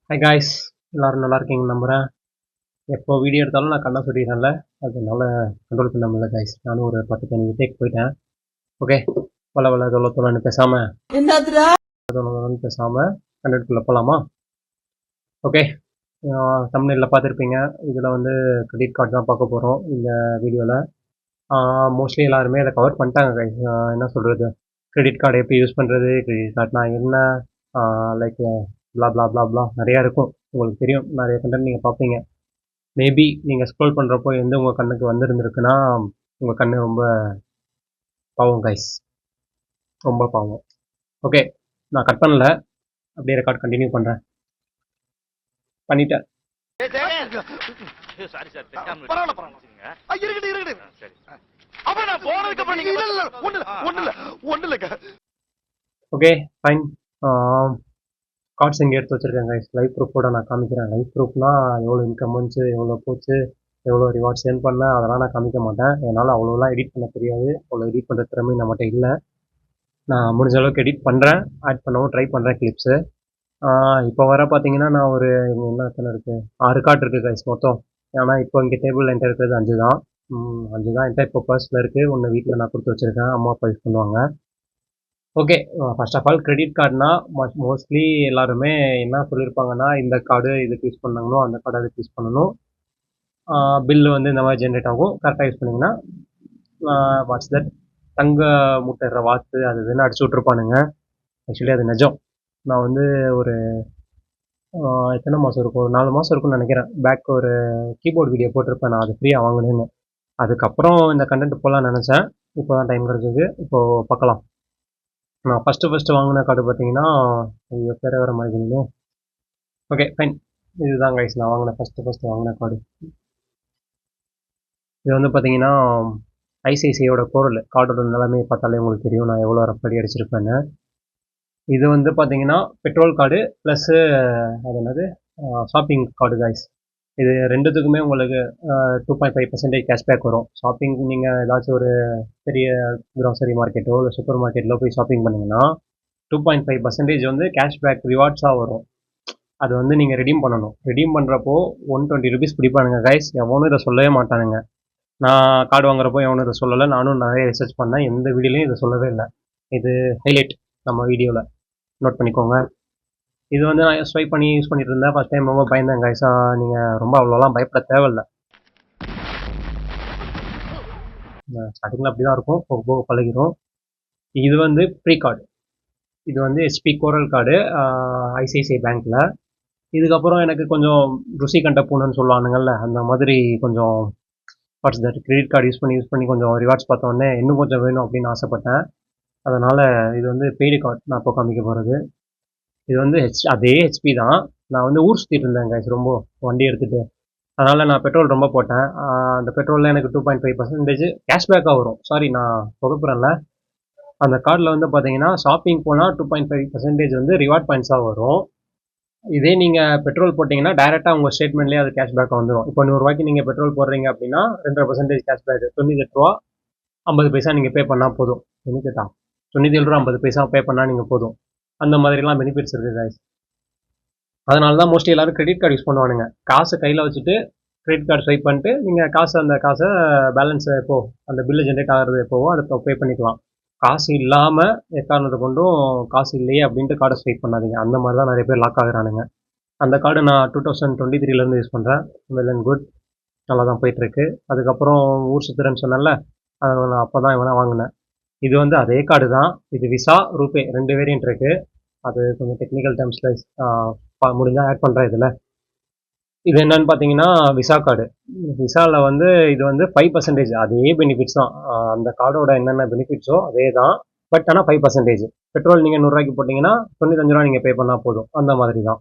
Hi guys, எல்லோரும் நல்லா இருக்கீங்கன்னு நம்புகிறேன். எப்போ வீடியோ எடுத்தாலும் நான் கண்ணா சொல்லிடுறேன்ல, அதனால கண்ட்ரோல் பண்ண முடியல காய்ஸ். நானும் ஒரு 10-15 டேக் போயிட்டேன். ஓகே, வள தொலைன்னு பேசாமல் கண்டென்ட்குள்ளே போகலாமா? ஓகே, தமிழில் பார்த்துருப்பீங்க. இதில் வந்து கிரெடிட் கார்டு தான் பார்க்க போகிறோம் இந்த வீடியோவில். மோஸ்ட்லி எல்லாருமே அதை கவர் பண்ணிட்டாங்க காய்ஸ். என்ன சொல்கிறது, கிரெடிட் கார்டு எப்படி யூஸ் பண்ணுறது, கிரெடிட் கார்டுனா என்ன, like blah blah blah blah நிறையா இருக்கும். உங்களுக்கு தெரியும், நிறைய கண்டென்ட் நீங்கள் பார்ப்பீங்க. மேபி நீங்கள் ஸ்க்ரோல் பண்ணுறப்போ எந்த உங்கள் கண்ணுக்கு வந்திருந்துருக்குன்னா உங்கள் கண்ணு ரொம்ப பாவம் கைஸ், ரொம்ப பாவம். ஓகே, நான் கட் பண்ணல, அப்படியே ரெக்கார்ட் கண்டினியூ பண்ணுறேன். பண்ணிட்டேன். Okay fine. கார்ட்ஸ் இங்கே எடுத்து வச்சுருக்கேன் கைஸ். லைவ் ப்ரூஃபோட நான் காமிக்கிறேன். லைவ் ப்ரூஃப்னா எவ்வளோ இன்கம் வந்துச்சு, எவ்வளோ போச்சு, எவ்வளோ ரிவார்ட்ஸ் ஏர்ன் பண்ணேன், அதெல்லாம் நான் காமிக்க மாட்டேன். என்னால் அவ்வளோலாம் எடிட் பண்ண தெரியாது. அவ்வளோ எடிட் பண்ணுற திறமை நம்மகிட்ட இல்லை. நான் முடிஞ்ச அளவுக்கு எடிட் பண்ணுறேன், ஆட் பண்ணவும் ட்ரை பண்ணுறேன் கிளிப்ஸு. இப்போ வர பார்த்தீங்கன்னா நான் ஒரு என்ன எத்தனை இருக்குது, 6 கார்டு இருக்குது கைஸ் மொத்தம். ஏன்னா இப்போ இங்கே டேபிள் என்கிட்ட இருக்கிறது 5 தான். 5 தான் என்கிட்ட இப்போ பர்ஸில் இருக்குது. ஒன்று வீட்டில் நான் கொடுத்து வச்சுருக்கேன், அம்மா அப்பா யூஸ் பண்ணுவாங்க. Okay, first of all credit கார்டுனா மோஸ்ட்லி எல்லாருமே என்ன சொல்லியிருப்பாங்கன்னா, இந்த கார்டு இதுக்கு யூஸ் பண்ணாங்களோ அந்த கார்டு அதுக்கு யூஸ் பண்ணணும், பில்லு வந்து இந்த மாதிரி ஜென்ரேட் ஆகும், கரெக்டாக யூஸ் பண்ணிங்கன்னா வாட்ஸ் தட், தங்க முட்டைற வாட்ஸு அது இதுன்னு அடிச்சு விட்ருப்பானுங்க. ஆக்சுவலி அது நிஜம். நான் வந்து ஒரு எத்தனை மாதம் இருக்கும், ஒரு 4 மாதம் இருக்கும்னு நினைக்கிறேன், பேக் ஒரு கீபோர்டு வீடியோ போட்டிருப்பேன் நான், அது ஃப்ரீயாக வாங்கினேன்னு. அதுக்கப்புறம் இந்த கண்டென்ட் போகலான்னு நினச்சேன். இப்போ தான் டைம் கிடச்சிது, இப்போது பார்க்கலாம். நான் ஃபஸ்ட்டு வாங்கின கார்டு பார்த்தீங்கன்னா, ஐயோ பேர வர மாதிரி. ஓகே ஃபைன், இதுதான் கைஸ் நான் வாங்கின ஃபஸ்ட்டு வாங்கின கார்டு. இது வந்து பார்த்தீங்கன்னா ஐசிஐசிஐயோட பொருள். கார்டோட நிலைமை பார்த்தாலே உங்களுக்கு தெரியும் நான் எவ்வளோ ரப்படி அடிச்சிருப்பேன்னு. இது வந்து பார்த்தீங்கன்னா பெட்ரோல் கார்டு ப்ளஸ்ஸு அது என்னது ஷாப்பிங் கார்டு கைஸ். இது ரெண்டுத்துக்குமே உங்களுக்கு 2.5% கேஷ்பேக் வரும். ஷாப்பிங் நீங்கள் ஏதாச்சும் ஒரு பெரிய க்ராசரி மார்க்கெட்டோ இல்லை சூப்பர் மார்க்கெட்டில் போய் ஷாப்பிங் பண்ணிங்கன்னா 2.5% வந்து கேஷ்பேக் ரிவார்ட்ஸாக வரும். அது வந்து நீங்கள் ரெடீம் பண்ணணும். ரெடீம் பண்ணுறப்போ 120 ருபீஸ் பிடிப்பானுங்க கைஸ். எவனும் இதை சொல்லவே மாட்டானுங்க. நான் கார்டு வாங்குறப்போ எவனும் இதை சொல்லலை. நானும் நிறைய ரிசர்ச் பண்ணேன், எந்த வீடியோலையும் இதை சொல்லவே இல்லை. இது ஹைலைட் நம்ம வீடியோவில், நோட் பண்ணிக்கோங்க. இது வந்து நான் ஸ்வைப் பண்ணி யூஸ் பண்ணிட்டு இருந்தேன். ஃபஸ்ட் டைம் ரொம்ப பயந்தேன் கைஸா. நீங்கள் ரொம்ப அவ்வளோலாம் பயப்பட தேவையில்லை. ஸ்டார்டிங்கில் அப்படி தான் இருக்கும், போக போக பழகிடும். இது வந்து ப்ரீ கார்டு. இது வந்து எஸ்பி கோரல் கார்டு, ஐசிஐசிஐ பேங்க்கில். இதுக்கப்புறம் எனக்கு கொஞ்சம் ருசி கண்ட பூனைன்னு சொல்லுவானுங்கள்ல, அந்த மாதிரி கொஞ்சம் what's that credit card use பண்ணி கொஞ்சம் ரிவார்ட்ஸ் பார்த்தோன்னே இன்னும் கொஞ்சம் வேணும் அப்படின்னு ஆசைப்பட்டேன். அதனால் இது வந்து பெய்டு கார்டு நான் இப்போ காமிக்க போகிறது. இது வந்து அதே ஹெச்பி தான். நான் வந்து ஊர் சுற்றிட்டு இருந்தேன் கைஸ், ரொம்ப வண்டி எடுத்துகிட்டு. அதனால் நான் பெட்ரோல் ரொம்ப போட்டேன். அந்த பெட்ரோலில் எனக்கு 2.5% கேஷ்பேக்காக வரும். சாரி, நான் புகப்புறேன்ல. அந்த கார்டில் வந்து பார்த்தீங்கன்னா ஷாப்பிங் போனால் 2.5% வந்து ரிவார்ட் பாயிண்ட்ஸாக வரும். இதே நீங்கள் பெட்ரோல் போட்டிங்கன்னா டேரெக்டாக உங்கள் ஸ்டேட்மெண்ட்லேயே அது கேஷ்பேக்காக வந்துடும். இப்போ 100 ரூபாய்க்கு நீங்கள் பெட்ரோல் போடுறீங்க அப்படின்னா 2.5% கேஷ்பேக், 98 ரூபா 50 பைசா நீங்கள் பே பண்ணால் போதும். 97 ரூபா 50 பைசா பே பண்ணால் நீங்கள் போதும். அந்த மாதிரிலாம் பெனிஃபிட்ஸ் இருக்குது கைஸ். அதனால தான் மோஸ்ட்லி எல்லோரும் கிரெடிட் கார்டு யூஸ் பண்ணுவானுங்க. காசு கையில் வச்சுட்டு கிரெடிட் கார்டு ஸ்வைப் பண்ணிட்டு நீங்கள் அந்த காசை பேலன்ஸை எப்போ அந்த பில்லு ஜென்ரேட் ஆகிறது எப்போவோ அதை பே பண்ணிக்கலாம். காசு இல்லாமல் எக்காரணத்தை கொண்டும் காசு இல்லையே அப்படின்ட்டு கார்டை ஸ்வைப் பண்ணாதீங்க. அந்த மாதிரி தான் நிறைய பேர் லாக் ஆகுறானுங்க. அந்த கார்டு நான் 2023 யூஸ் பண்ணுறேன். வெல் அண்ட் குட், நல்லா தான் போயிட்டுருக்கு. அதுக்கப்புறம் ஊர் சுற்றுறேன்னு சொன்னேன்ல, அதை நான் அப்போ தான் இவனா வாங்கினேன். இது வந்து அதே கார்டு தான். இது விசா ரூபே 2 வேரியன்ட் இருக்குது. அது கொஞ்சம் டெக்னிக்கல் டேர்ம்ஸில் முடிஞ்சால் ஆட் பண்ணுறேன் இதில். இது என்னன்னு பார்த்தீங்கன்னா விசா கார்டு. விசாவில் வந்து இது வந்து 5%, அதே பெனிஃபிட்ஸ் தான். அந்த கார்டோட என்னென்ன பெனிஃபிட்ஸோ அதே தான். பட் ஆனால் 5%. பெட்ரோல் நீங்கள் 100 ரூபாய்க்கு போட்டிங்கன்னா 95 ரூபா நீங்கள் பே பண்ணால் போதும். அந்த மாதிரி தான்.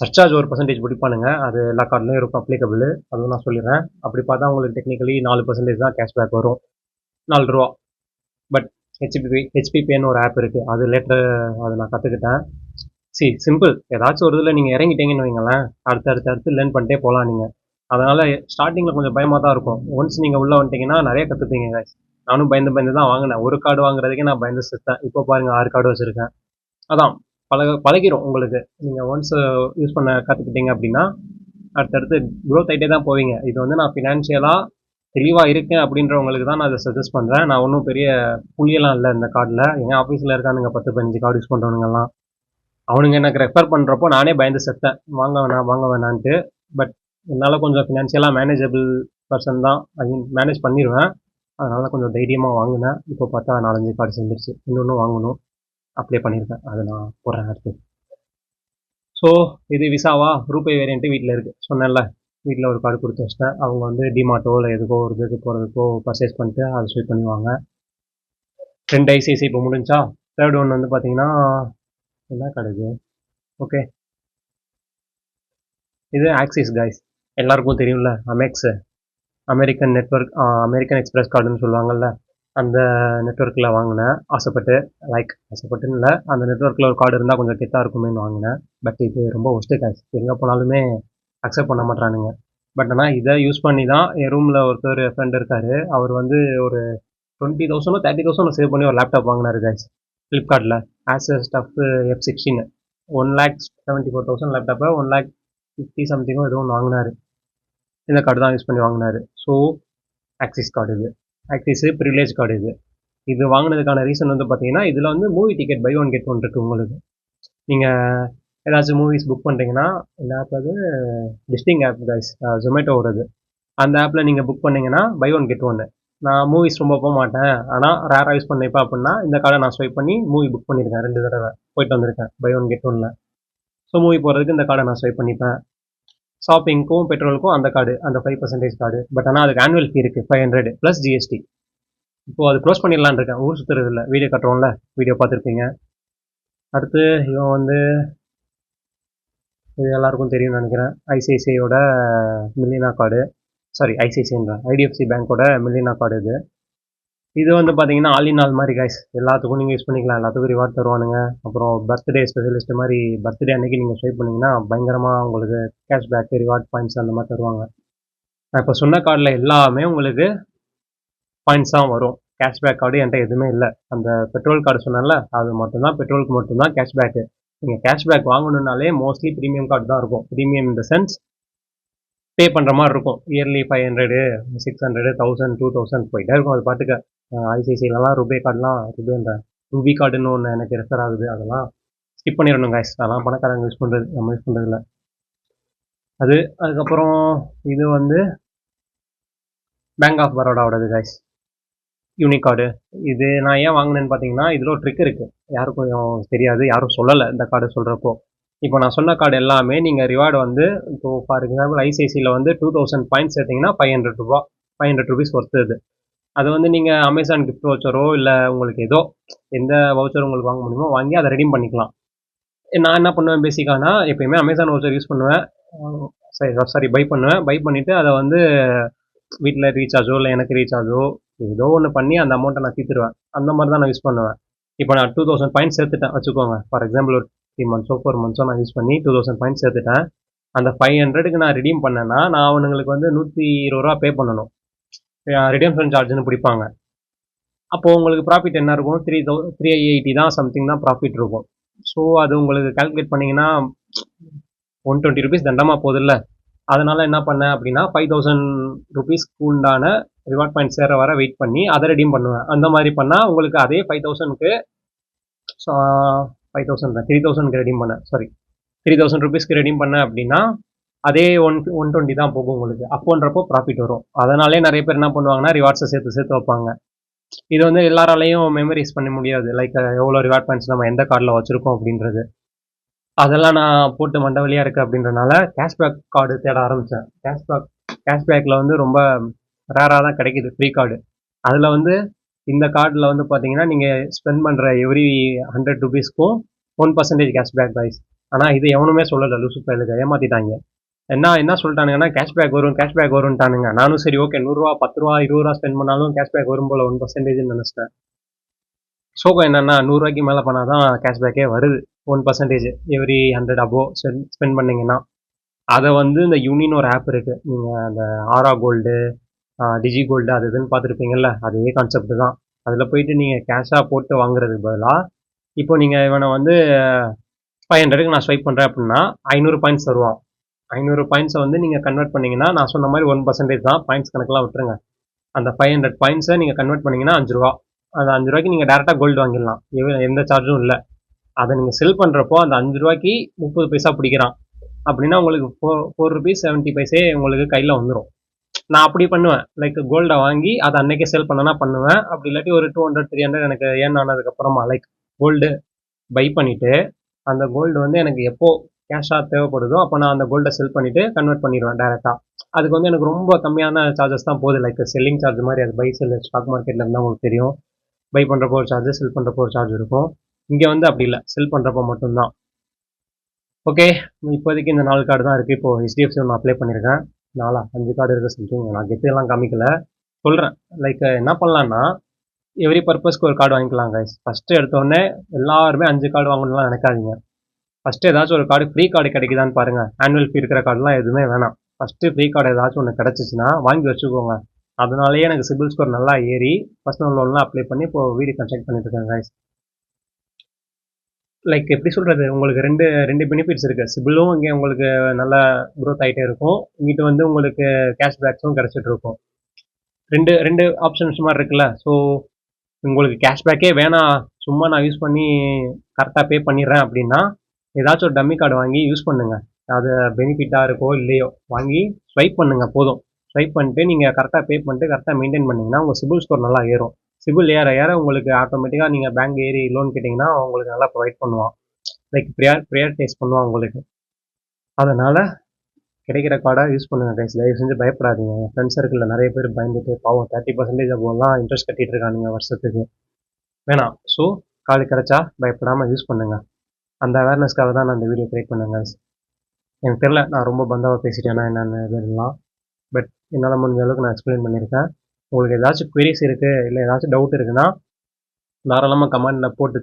சர்ச்சார்ஜ் 1% பிடிப்பானுங்க, அது எல்லா கார்டுலையும் இருக்கும் அப்ளிகபிள். அதுவும் நான் சொல்லிடுறேன். அப்படி பார்த்தா உங்களுக்கு டெக்னிக்கலி 4% தான் கேஷ்பேக் வரும், 4 ரூபா. பட் ஹெச்பிபேன்னு ஒரு ஆப் இருக்குது, அது லேட்டர் அதை நான் கற்றுக்கிட்டேன். சிம்பிள். ஏதாச்சும் ஒரு இதில் நீங்கள் இறங்கிட்டீங்கன்னு வைங்களேன், அடுத்து லேர்ன் பண்ணிட்டே போகலாம் நீங்கள். அதனால் ஸ்டார்டிங்கில் கொஞ்சம் பயமாக தான் இருக்கும். ஒன்ஸ் நீங்கள் உள்ளே வந்துட்டிங்கன்னா நிறைய கற்றுப்பீங்க கைஸ். நானும் பயந்து தான் வாங்கினேன். ஒரு கார்டு வாங்குறதுக்கே நான் பயந்து செத்தேன். இப்போ பாருங்கள் 6 கார்டு வச்சுருக்கேன். அதான் பழகிரும் உங்களுக்கு. நீங்கள் ஒன்ஸ் யூஸ் பண்ண கற்றுக்கிட்டீங்க அப்படின்னா அடுத்தடுத்து க்ரோத் ஆகிட்டே தான் போவீங்க. இது வந்து நான் ஃபினான்ஷியலாக தெளிவாக இருக்கேன் அப்படின்றவங்களுக்கு தான் நான் அதை சஜஸ்ட் பண்ணுறேன். நான் ஒன்றும் பெரிய புள்ளியெல்லாம் இல்லை இந்த கார்டில். எங்கள் ஆஃபீஸில் இருக்கானுங்க 10-15 கார்டு யூஸ் பண்ணுறவனுங்கெல்லாம். அவனுங்க எனக்கு ரெஃபர் பண்ணுறப்போ நானே பயந்து செத்தேன், வாங்க வேணான்ட்டு. பட் என்னால் கொஞ்சம் ஃபினான்ஷியலாக மேனேஜபிள் பர்சன் தான், ஐ மீன் மேனேஜ் பண்ணிடுவேன். அதனால் கொஞ்சம் தைரியமாக வாங்கினேன். இப்போ பார்த்தா 4-5 கார்டு சேர்ந்துருச்சு. இன்னொன்று வாங்கணும், அப்ளை பண்ணியிருக்கேன். அதை நான் போடுறேன் அடுத்து. ஸோ இது விசாவா ரூபே வேரியண்ட்டு வீட்டில் இருக்குது சொன்னேன்ல. வீட்டில் ஒரு கார்டு கொடுத்து வச்சிட்டேன். அவங்க வந்து டிமார்ட்டோ இல்லை எதுக்கோ ஒரு இதுக்கு போகிறதுக்கோ பர்ச்சேஸ் பண்ணிட்டு அதை ஸ்வைப் பண்ணுவாங்க. 2 ஐசிஐசி இப்போ முடிஞ்சா. தேர்ட் ஒன் வந்து பார்த்தீங்கன்னா என்ன கார்டு இது? ஓகே, இது ஆக்சிஸ் கைஸ், எல்லாருக்கும் தெரியும்ல. அமெக்ஸு, அமெரிக்கன் நெட்வொர்க், அமெரிக்கன் எக்ஸ்பிரஸ் கார்டுன்னு சொல்லுவாங்கள்ல, அந்த நெட்வொர்க்கில் வாங்கினேன் ஆசைப்பட்டுன்னு இல்லை, அந்த நெட்வொர்க்கில் ஒரு கார்டு இருந்தால் கொஞ்சம் கெத்தாக இருக்குமேன்னு வாங்கினேன். பட் இது ரொம்ப ஒஸ்ட்டு கைஸ், எங்கே போனாலுமே அக்செப்ட் பண்ண மாட்டானுங்க. பட் ஆனால் இதை யூஸ் பண்ணி தான் என் ரூமில் ஒருத்தர் ஃப்ரெண்ட் இருக்கார். அவர் வந்து ஒரு 20,000 30,000 சேவ் பண்ணி ஒரு லேப்டாப் வாங்கினார் கைஸ் ஃப்ளிப்கார்ட்டில். ஆசஸ் டஃப் F16 1,74,000 லேப்டாப்பை 1,50,000 சம்திங்கோ ஏதோ ஒன்று வாங்கினார். இந்த கார்டு தான் யூஸ் பண்ணி வாங்கினார். ஸோ ஆக்சிஸ் கார்டு இது, ஆக்சிஸு ப்ரிவிலேஜ் கார்டு இது. இது வாங்கினதுக்கான ரீசன் வந்து பார்த்தீங்கன்னா இதில் வந்து movie ticket buy one get one இருக்குது உங்களுக்கு. நீங்கள் ஏதாச்சும் மூவிஸ் புக் பண்ணுறீங்கன்னா இந்த ஆப் அது டிஸ்டிங் ஆப் கைஸ், ஜொமேட்டோவோடது. அந்த ஆப்பில் நீங்கள் புக் பண்ணிங்கன்னா பை ஒன் கெட் ஒன்று. நான் மூவிஸ் ரொம்ப போக மாட்டேன், ஆனால் ரேராக யூஸ் பண்ணிப்பேன் அப்படின்னா இந்த கார்டை நான் ஸ்வைப் பண்ணி மூவி புக் பண்ணியிருக்கேன். 2 தடவை போயிட்டு வந்திருக்கேன் பை ஒன் கெட் ஒன்னில். ஸோ மூவி போகிறதுக்கு இந்த கார்டை நான் ஸ்வைப் பண்ணிப்பேன். ஷாப்பிங்க்கும் பெட்ரோலுக்கும் அந்த கார்டு, அந்த 5% கார்டு. பட் ஆனால் அதுக்கு ஆனுவல் ஃபீ இருக்குது 500 ப்ளஸ் GST. இப்போது அது க்ளோஸ் பண்ணிடலான்னு இருக்கேன். ஊர் சுற்றுறது இல்லை, வீடியோ கட்டுறோம்ல, வீடியோ பார்த்துருப்பீங்க. அடுத்து இவன் வந்து இது எல்லாருக்கும் தெரியும்னு நினைக்கிறேன், ஐசிஐசிஐயோட மில்லினா கார்டு, சாரி ஐசிஐசிஐன்ற IDFC பேங்க்கோட மில்லினா கார்டு இது. இது வந்து பார்த்தீங்கன்னா ஆல் இன் ஆல் மாதிரி கைஸ், எல்லாத்துக்கும் நீங்கள் யூஸ் பண்ணிக்கலாம், எல்லாத்துக்கும் ரிவார்ட் தருவானுங்க. அப்புறம் பர்த்டே ஸ்பெஷலிஸ்ட் மாதிரி பர்த்டே அன்னைக்கு நீங்கள் ஸ்வைப் பண்ணிங்கன்னா பயங்கரமாக உங்களுக்கு கேஷ்பேக்கு, ரிவார்ட் பாயிண்ட்ஸ் அந்த மாதிரி தருவாங்க. நான் இப்போ சொன்ன கார்டில் எல்லாமே உங்களுக்கு பாயிண்ட்ஸ் தான் வரும். கேஷ்பேக் கார்டு என்கிட்ட எதுவுமே இல்லை. அந்த பெட்ரோல் கார்டு சொன்னால அது மட்டும்தான், பெட்ரோலுக்கு மட்டும்தான் கேஷ்பேக்கு. நீங்கள் கேஷ்பேக் வாங்கணுன்னாலே மோஸ்ட்லி ப்ரீமியம் கார்டு தான் இருக்கும். ப்ரீமியம் இந்த சென்ஸ் பே பண்ணுற மாதிரி இருக்கும். இயர்லி 500, 600, 1000, 2000 போயிட்டே இருக்கும் அது பாட்டுக்க. ஐசிஐசிஐலலாம் ரூபே கார்டுலாம், ரூபி கார்டுன்னு ஒன்று எனக்கு ரெஃபர் ஆகுது, அதெல்லாம் ஸ்கிப் பண்ணிடணும் கைஸ். அதெல்லாம் பணக்காரங்க யூஸ் பண்ணுறது, நம்ம யூஸ் பண்ணுறதில்ல அது. அதுக்கப்புறம் இது வந்து பேங்க் ஆஃப் பரோடாவோடது கைஸ், யூனிக் கார்டு. இது நான் ஏன் வாங்கினேன்னு பார்த்தீங்கன்னா இதில் ஒரு ட்ரிக் இருக்குது, யாருக்கும் தெரியாது, யாரும் சொல்லலை இந்த கார்டு சொல்கிறப்போ. இப்போ நான் சொன்ன கார்டு எல்லாமே நீங்கள் ரிவார்டு வந்து இப்போ ஃபார் எக்ஸாம்பிள் ஐசிஐசியில் வந்து 2000 பாயிண்ட்ஸ் சேர்த்திங்கன்னா 500 rupees ஒர்த்து இது. அது வந்து நீங்கள் அமேசான் கிஃப்ட் வவுச்சரோ இல்லை உங்களுக்கு ஏதோ எந்த வவுச்சர் உங்களுக்கு வாங்க முடியுமோ வாங்கி அதை ரெடீம் பண்ணிக்கலாம். நான் என்ன பண்ணுவேன் பேசிக்கானா, எப்பயுமே அமேசான் வவுச்சர் யூஸ் பண்ணுவேன், பை பண்ணுவேன். பை பண்ணிவிட்டு அதை வந்து வீட்டில் ரீசார்ஜோ இல்லை எனக்கு ரீசார்ஜோ ஏதோ ஒன்று பண்ணி அந்த அமௌண்ட்டை நான் தீர்த்துருவேன். அந்த மாதிரி தான் நான் யூஸ் பண்ணுவேன். இப்போ நான் 2000 பாயிண்ட்ஸ் சேர்த்துட்டேன் வச்சுக்கோங்க. ஃபார் எக்ஸாம்பிள் ஒரு 3 months 4 months நான் யூஸ் பண்ணி 2000 பாயிண்ட்ஸ் சேர்த்துட்டேன். அந்த 500க்கு நான் ரிடீம் பண்ணேன்னா நான் அவனுங்களுக்கு வந்து 120 ரூபா பே பண்ணணும். ரிடீம்ஷன் சார்ஜ்னு பிடிப்பாங்க. அப்போது உங்களுக்கு ப்ராஃபிட் என்ன இருக்கும், 380 தான் சம்திங் தான் ப்ராஃபிட் இருக்கும். ஸோ அது உங்களுக்கு கால்குலேட் பண்ணிங்கன்னா 120 rupees தண்டமாக போதில்ல. அதனால் என்ன பண்ணேன் அப்படின்னா 5000 rupeesக்கு உண்டான ரிவார்ட் பாயிண்ட் சேர வர வெயிட் பண்ணி அதை ரெடீம் பண்ணுவேன். அந்த மாதிரி பண்ணால் உங்களுக்கு அதே 5000க்கு 3000க்கு ரெடீம் பண்ணேன், சாரி 3000 rupeesக்கு ரெடீம் பண்ணேன் அப்படின்னா அதே 120 தான் போகும் உங்களுக்கு. அப்போன்றப்போ ப்ராஃபிட் வரும். அதனாலே நிறைய பேர் என்ன பண்ணுவாங்கன்னா ரிவார்ட்ஸை சேர்த்து வைப்பாங்க. இது வந்து எல்லாராலையும் மெமரிஸ் பண்ண முடியாது, லைக் எவ்வளோ ரிவார்ட் பாயிண்ட்ஸ் நம்ம எந்த கார்டில் வச்சுருக்கோம் அப்படின்றது. அதெல்லாம் நான் போட்டு மண்டவலியாக இருக்குது அப்படின்றனால கேஷ்பேக் கார்டு தேட ஆரம்பித்தேன். கேஷ்பேக்கில் வந்து ரொம்ப ரேராக தான் கிடைக்கிது ஃப்ரீ கார்டு. அதில் வந்து இந்த கார்டில் வந்து பார்த்தீங்கன்னா நீங்கள் ஸ்பெண்ட் பண்ணுற எவ்ரி 100 rupeesக்கும் 1% கேஷ்பேக் ப்ரைஸ். ஆனால் இது எவனுமே சொல்லலை, லூசு பயலுக்கு ஏமாற்றிட்டாங்க. என்ன சொல்லிட்டானுங்கன்னா கேஷ்பேக் வரும்ட்டானுங்க. நானும் சரி ஓகே 100 ரூபா 10 ரூபா 20 ரூபா ஸ்பெண்ட் பண்ணாலும் கேஷ்பேக் வரும் போல் 1%ன்னு நினச்சிட்டேன். சோகம் என்னென்னா 100 ரூபாய்க்கு மேலே பண்ணால் தான் கேஷ்பேக்கே வருது. 1% எவ்ரி 100 above ஸ்பெண்ட் பண்ணிங்கன்னா. அதை வந்து இந்த யூனின்னு ஒரு ஆப் இருக்குது, நீங்கள் அந்த ஆரா கோல்டு, டிஜி கோல்டு அது இதுன்னு பார்த்துருப்பீங்கள்ல, அதே கான்செப்ட் தான். அதில் போயிட்டு நீங்கள் கேஷாக போட்டு வாங்குறதுக்கு பதிலாக இப்போ நீங்கள் இவனை வந்து 500க்கு நான் ஸ்வைப் பண்ணுறேன் அப்படின்னா 500 பாயிண்ட்ஸ் தருவான். 500 பாயிண்ட்ஸை வந்து நீங்கள் கன்வெர்ட் பண்ணிங்கன்னா, நான் சொன்ன மாதிரி 1% தான், பாயிண்ட்ஸ் கணக்கெலாம் விட்டுருங்க. அந்த 500 பாயிண்ட்ஸை நீங்கள் கன்வெர்ட் பண்ணிங்கன்னா 5 ரூபா. அந்த 5 ரூபாய்க்கு நீங்கள் டேரெக்டாக கோல்டு வாங்கிடலாம், எந்த சார்ஜும் இல்லை. அதை நீங்கள் செல் பண்ணுறப்போ அந்த 5 ரூபாய்க்கு 30 பைசா பிடிக்கிறான் அப்படின்னா உங்களுக்கு 4 ருபீஸ் 70 பைசே உங்களுக்கு கையில் வந்துடும். நான் அப்படி பண்ணுவேன், லைக் கோல்டை வாங்கி அதை அன்னைக்கே செல் பண்ணனா பண்ணுவேன். அப்படி இல்லாட்டி ஒரு 200 300 எனக்கு ஏன் ஆனதுக்கப்புறமா லைக் கோல்டு பை பண்ணிவிட்டு அந்த கோல்டு வந்து எனக்கு எப்போ கேஷாக தேவைப்படுதோ அப்போ நான் அந்த கோல்டை செல் பண்ணிவிட்டு கன்வெர்ட் பண்ணிடுவேன் டேரெக்டாக. அதுக்கு வந்து எனக்கு ரொம்ப கம்மியான சார்ஜஸ் தான் போகுது, லைக் செல்லிங் சார்ஜ் மாதிரி. அது பை செல் ஸ்டாக் மார்க்கெட்டில் இருந்தால் உங்களுக்கு தெரியும், பை பண்ணுறப்போ ஒரு சார்ஜ், செல் பண்ணுறப்போ ஒரு சார்ஜ் இருக்கும். இங்கே வந்து அப்படி இல்லை, செல் பண்ணுறப்போ மட்டும்தான். ஓகே, இப்போதைக்கு இந்த 4 கார்டு தான் இருக்குது. இப்போது HDFC ஒன்று அப்ளை பண்ணியிருக்கேன், 5 கார்டு இருக்குது சம்திங். நான் கெட்டெல்லாம் காமிக்கல, சொல்கிறேன். லைக் என்ன பண்ணலான்னா, எவ்ரி பர்பஸ்க்கு ஒரு கார்டு வாங்கிக்கலாம் கைஸ். ஃபஸ்ட்டு எடுத்தோடனே எல்லாருமே 5 கார்டு வாங்கணும்லாம் நினைக்காதீங்க. ஃபஸ்ட்டு ஏதாச்சும் ஒரு கார்டு ஃப்ரீ கார்டு கிடைக்குதான்னு பாருங்கள். ஆனுவல் ஃபீ இருக்கிற கார்டுலாம் எதுவுமே வேணாம். ஃபஸ்ட்டு ஃப்ரீ கார்டு ஏதாச்சும் ஒன்று கிடச்சிச்சின்னா வாங்கி வச்சுக்கோங்க. அதனாலேயே எனக்கு சிபில் ஸ்கோர் நல்லா ஏறி பர்சனல் லோன்லாம் அப்ளை பண்ணி இப்போது வீடு கன்ஸ்ட்ரக்ட் பண்ணிட்டு இருக்கேன் கைஸ். லைக் எப்படி சொல்கிறது, உங்களுக்கு ரெண்டு பெனிஃபிட்ஸ் இருக்குது. சிபிலும் இங்கே உங்களுக்கு நல்லா க்ரோத் ஆகிட்டே இருக்கும், இங்கிட்டு வந்து உங்களுக்கு கேஷ்பேக்ஸும் கிடச்சிட்டு இருக்கும். ரெண்டு ஆப்ஷன்ஸ் மாதிரி இருக்குல்ல. ஸோ உங்களுக்கு கேஷ்பேக்கே வேணாம், சும்மா நான் யூஸ் பண்ணி கரெக்டாக பே பண்ணிடுறேன் அப்படின்னா ஏதாச்சும் ஒரு டம்மி கார்டு வாங்கி யூஸ் பண்ணுங்கள். அது பெனிஃபிட்டாக இருக்கோ இல்லையோ வாங்கி ஸ்வைப் பண்ணுங்கள் போதும். ஸ்வைப் பண்ணிட்டு நீங்கள் கரெக்டாக பே பண்ணிட்டு கரெக்டாக மெயின்டைன் பண்ணிங்கன்னா உங்கள் சிபில் ஸ்கோர் நல்லா ஏறும். சிபில் ஏற ஏற உங்களுக்கு ஆட்டோமேட்டிக்காக நீங்கள் பேங்க் ஏறி லோன் கேட்டிங்கன்னா உங்களுக்கு நல்லா ப்ரொவைட் பண்ணுவான், லைக் ப்ரியாரிட்டைஸ் பண்ணுவான் உங்களுக்கு. அதனால் கிடைக்கிற கார்டை யூஸ் பண்ணுங்கள் கைஸ், தயவு செஞ்சு பயப்படாதீங்க. என் ஃப்ரெண்ட்ஸ் சர்க்கிளில் நிறைய பேர் பயந்துட்டு பாவம் 30% அப்போலாம் இன்ட்ரெஸ்ட் கட்டிகிட்டு இருக்கானுங்க வருஷத்துக்கு. வேணாம். ஸோ கார்டு கிடச்சா பயப்படாமல் யூஸ் பண்ணுங்கள். அந்த அவேர்னஸ்க்காக தான் நான் இந்த வீடியோ க்ரியேட் பண்ணேங்க. எனக்கு தெரில நான் ரொம்ப பந்தாவாக பேசிட்டேன்னா என்னென்னு இதெல்லாம், பட் என்னால் முடிஞ்ச அளவுக்கு நான் எக்ஸ்பிளைன் பண்ணியிருக்கேன். உங்களுக்கு ஏதாச்சும் குவரிஸ் இருக்குது இல்லை ஏதாச்சும் டவுட் இருக்குன்னா தாராளமாக கமெண்டில் போட்டு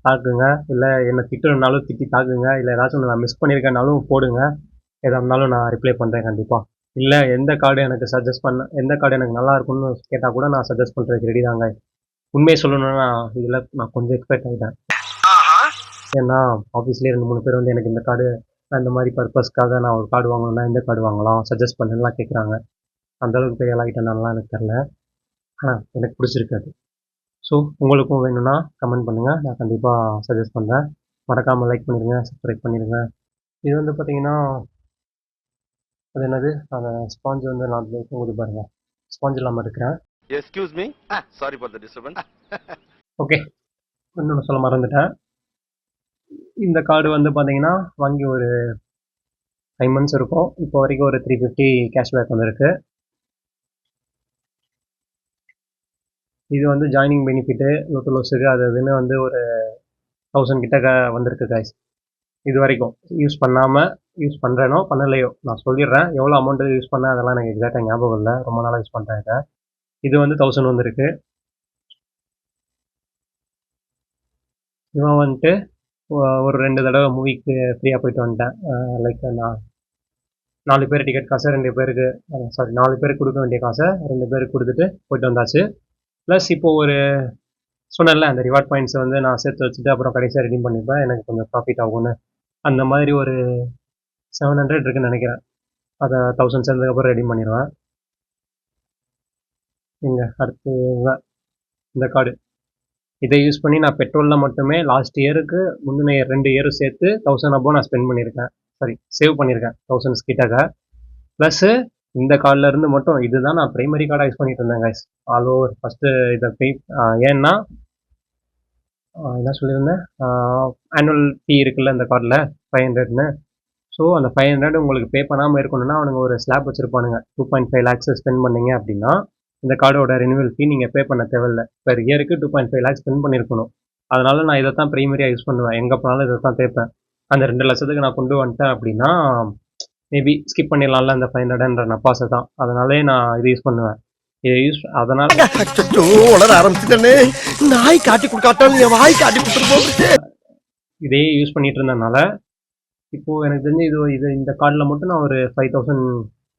தாக்குங்க, இல்லை என்னை திட்டுனாலும் திட்டி தாக்குங்க, இல்லை ஏதாச்சும் நான் மிஸ் பண்ணியிருக்கேனாலும் போடுங்க. எதாக இருந்தாலும் நான் ரிப்ளை பண்ணுறேன் கண்டிப்பாக. இல்லை எந்த கார்டு எனக்கு எந்த கார்டு எனக்கு நல்லா இருக்கும்னு கேட்டால் கூட நான் சஜஸ்ட் பண்ணுறதுக்கு ரெடி தாங்க. உண்மையை சொல்லணுன்னா இதில் நான் கொஞ்சம் எக்ஸ்பெக்ட் ஆகிட்டேன். ஏன்னா ஆஃபீஸ்லேயே 2-3 பேர் வந்து எனக்கு இந்த கார்டு, இந்த மாதிரி பர்பஸ்க்காக நான் ஒரு கார்டு வாங்கணும்னா எந்த கார்டு வாங்கலாம் சஜஸ்ட் பண்ணுலாம் கேட்குறாங்க. அந்தளவுக்கு பெரிய ஆளாகிட்டேனாலாம் எனக்கு தெரில, எனக்கு பிடிச்சிருக்காது. ஸோ உங்களுக்கும் வேணும்னா கமெண்ட் பண்ணுங்கள், நான் கண்டிப்பாக சஜஸ்ட் பண்ணுறேன். மறக்காமல் லைக் பண்ணிடுங்க, சப்ஸ்கிரைப் பண்ணிடுங்க. இது வந்து பார்த்தீங்கன்னா அது என்னது, அந்த ஸ்பாஞ்ச் வந்து நான் உங்களுக்கு பாருங்கள், ஸ்பாஞ்ச் இல்லாமல் இருக்கிறேன். Excuse me, sorry for the disturbance. Okay, இன்னொன்று சொல்ல மறந்துட்டேன். இந்த கார்டு வந்து பார்த்தீங்கன்னா வாங்கி ஒரு 5 months இருக்கும். இப்போ வரைக்கும் ஒரு 350 கேஷ்பேக் வந்துருக்கு. இது வந்து ஜாயினிங் பெனிஃபிட்டு, லோஸுக்கு அது இதுன்னு வந்து ஒரு 1000 கிட்ட வந்திருக்கு கைஸ். இது வரைக்கும் யூஸ் பண்ணுறேனோ பண்ணலையோ நான் சொல்லிடுறேன். எவ்வளோ அமௌண்ட்டு யூஸ் பண்ணேன் அதெல்லாம் எனக்கு எக்ஸாக்டாக ஞாபகம் இல்லை, ரொம்ப நாளாக யூஸ் பண்ணுறேன் இதை. இது வந்து 1000 வந்துருக்கு. இவன் வந்துட்டு ஒரு 2 தடவை மூவிக்கு ஃப்ரீயாக போயிட்டு வந்துட்டேன். லைக் நான் 4 பேர் டிக்கெட் காசை 2 பேருக்கு 4 பேருக்கு கொடுக்க வேண்டிய காசை 2 பேருக்கு கொடுத்துட்டு போயிட்டு வந்தாச்சு. ப்ளஸ் இப்போது ஒரு சொன்னேன்ல, அந்த ரிவார்ட் பாயிண்ட்ஸை வந்து நான் சேர்த்து வச்சுட்டு அப்புறம் கடைசியாக ரெடீம் பண்ணிப்பேன், எனக்கு கொஞ்சம் ப்ராஃபிட் ஆகும்னு. அந்த மாதிரி ஒரு 700 இருக்குன்னு நினைக்கிறேன். அதை 1000 சேர்ந்ததுக்கப்புறம் ரெடீம் பண்ணிடுவேன். இங்கே அடுத்து இந்த கார்டு, இதை யூஸ் பண்ணி நான் பெட்ரோலில் மட்டுமே லாஸ்ட் இயருக்கு முந்தின 2 இயரும் சேர்த்து 1000 அப்போ நான் ஸ்பெண்ட் பண்ணியிருக்கேன், சேவ் பண்ணியிருக்கேன் 1000 கிட்டக்க. ப்ளஸ்ஸு இந்த கார்டில் இருந்து மட்டும் இதுதான் நான் ப்ரைமரி கார்டாக யூஸ் பண்ணிட்டு இருந்தேன் கைஸ், ஆல் ஓவர். ஃபஸ்ட்டு இதை ஏன்னா என்ன சொல்லியிருந்தேன், ஆனுவல் ஃபீ இருக்குல்ல இந்த கார்டில் 500ன்னு. ஸோ அந்த 500 உங்களுக்கு பே பண்ணாமல் இருக்கணும்னா அவனுங்க ஒரு ஸ்லாப் வச்சுருப்பானுங்க. 2.5 lakhs ஸ்பெண்ட் பண்ணிங்க அப்படின்னா இந்த கார்டோட ரெனிவல் ஃபீ நீங்கள் பே பண்ண தேவையில்லை. பெர் இயருக்கு 2.5 lakhs ஸ்பெண்ட் பண்ணியிருக்கணும். அதனால் நான் இதை தான் ப்ரைமரியாக யூஸ் பண்ணுவேன், எங்கே போனாலும் இதை தான் தேய்ப்பேன். அந்த 2 லட்சத்துக்கு நான் கொண்டு வந்துட்டேன் அப்படின்னா மேபி ஸ்கிப் பண்ணிடலாம்ல அந்த 500ன்ற நப்பாசை தான். அதனாலே நான் இது யூஸ் பண்ணுவேன். இதை அதனால் நாய் காட்டி கொடுக்காட்டாலும் வாய் காட்டி கொடுத்துட்டு இதே யூஸ் பண்ணிட்டு இருந்ததுனால இப்போது எனக்கு தெரிஞ்சு இது இந்த கார்டில் மட்டும் நான் ஒரு 5000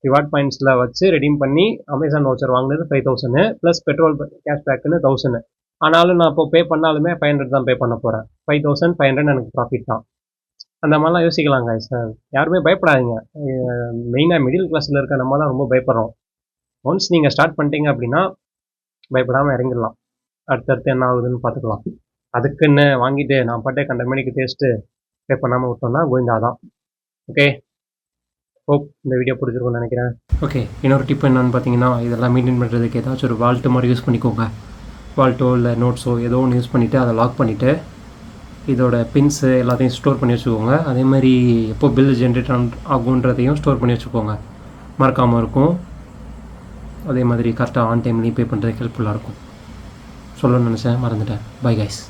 ரிவார்ட் பாயிண்ட்ஸில் வச்சு ரெடீம் பண்ணி அமேசான் வவுச்சர் வாங்கினது 5000 ப்ளஸ் பெட்ரோல் கேஷ்பேக்குன்னு 1000. ஆனாலும் நான் இப்போ பே பண்ணாலுமே 500 தான் பே பண்ண போகிறேன். 5500 எனக்கு ப்ராஃபிட் தான். அந்த மாதிரிலாம் யோசிக்கலாங்க சார். யாருமே பயப்படாதீங்க. மெயினாக மிடில் கிளாஸில் இருக்க நம்ம தான் ரொம்ப பயப்படுறோம். ஒன்ஸ் நீங்கள் ஸ்டார்ட் பண்ணிட்டீங்க அப்படின்னா பயப்படாமல் இறங்கிடலாம். அடுத்தடுத்து என்ன ஆகுதுன்னு பார்த்துக்கலாம். அதுக்குன்னு வாங்கிட்டு நான் பாட்டே கண்ட மணிக்கு டேஸ்ட்டு பே பண்ணாமல் விட்டோம்னா கோவிந்தா தான். ஓகே, ஹோப் இந்த வீடியோ பிடிச்சிருக்கும்னு நினைக்கிறேன். ஓகே, இன்னொரு டிப் என்னென்னு பார்த்தீங்கன்னா, இதெல்லாம் மெயின்டைன் பண்ணுறதுக்கு ஏதாச்சும் ஒரு வால்ட்டு மாதிரி யூஸ் பண்ணிக்கோங்க. வால்ட்டோ இல்லை நோட்ஸோ ஏதோ ஒன்று யூஸ் பண்ணிவிட்டு அதை லாக் பண்ணிவிட்டு இதோட பின்ஸு எல்லாத்தையும் ஸ்டோர் பண்ணி வச்சுக்கோங்க. அதே மாதிரி எப்போ பில் ஜென்ரேட் ஆகுன்றதையும் ஸ்டோர் பண்ணி வச்சுக்கோங்க. மறக்காமல் இருக்கும். அதே மாதிரி கரெக்டாக ஆன் டைம்லேயும் பே பண்ணுறதுக்கு ஹெல்ப்ஃபுல்லாக இருக்கும். சொல்லணும்னு நினச்சேன், மறந்துட்டேன். Bye guys.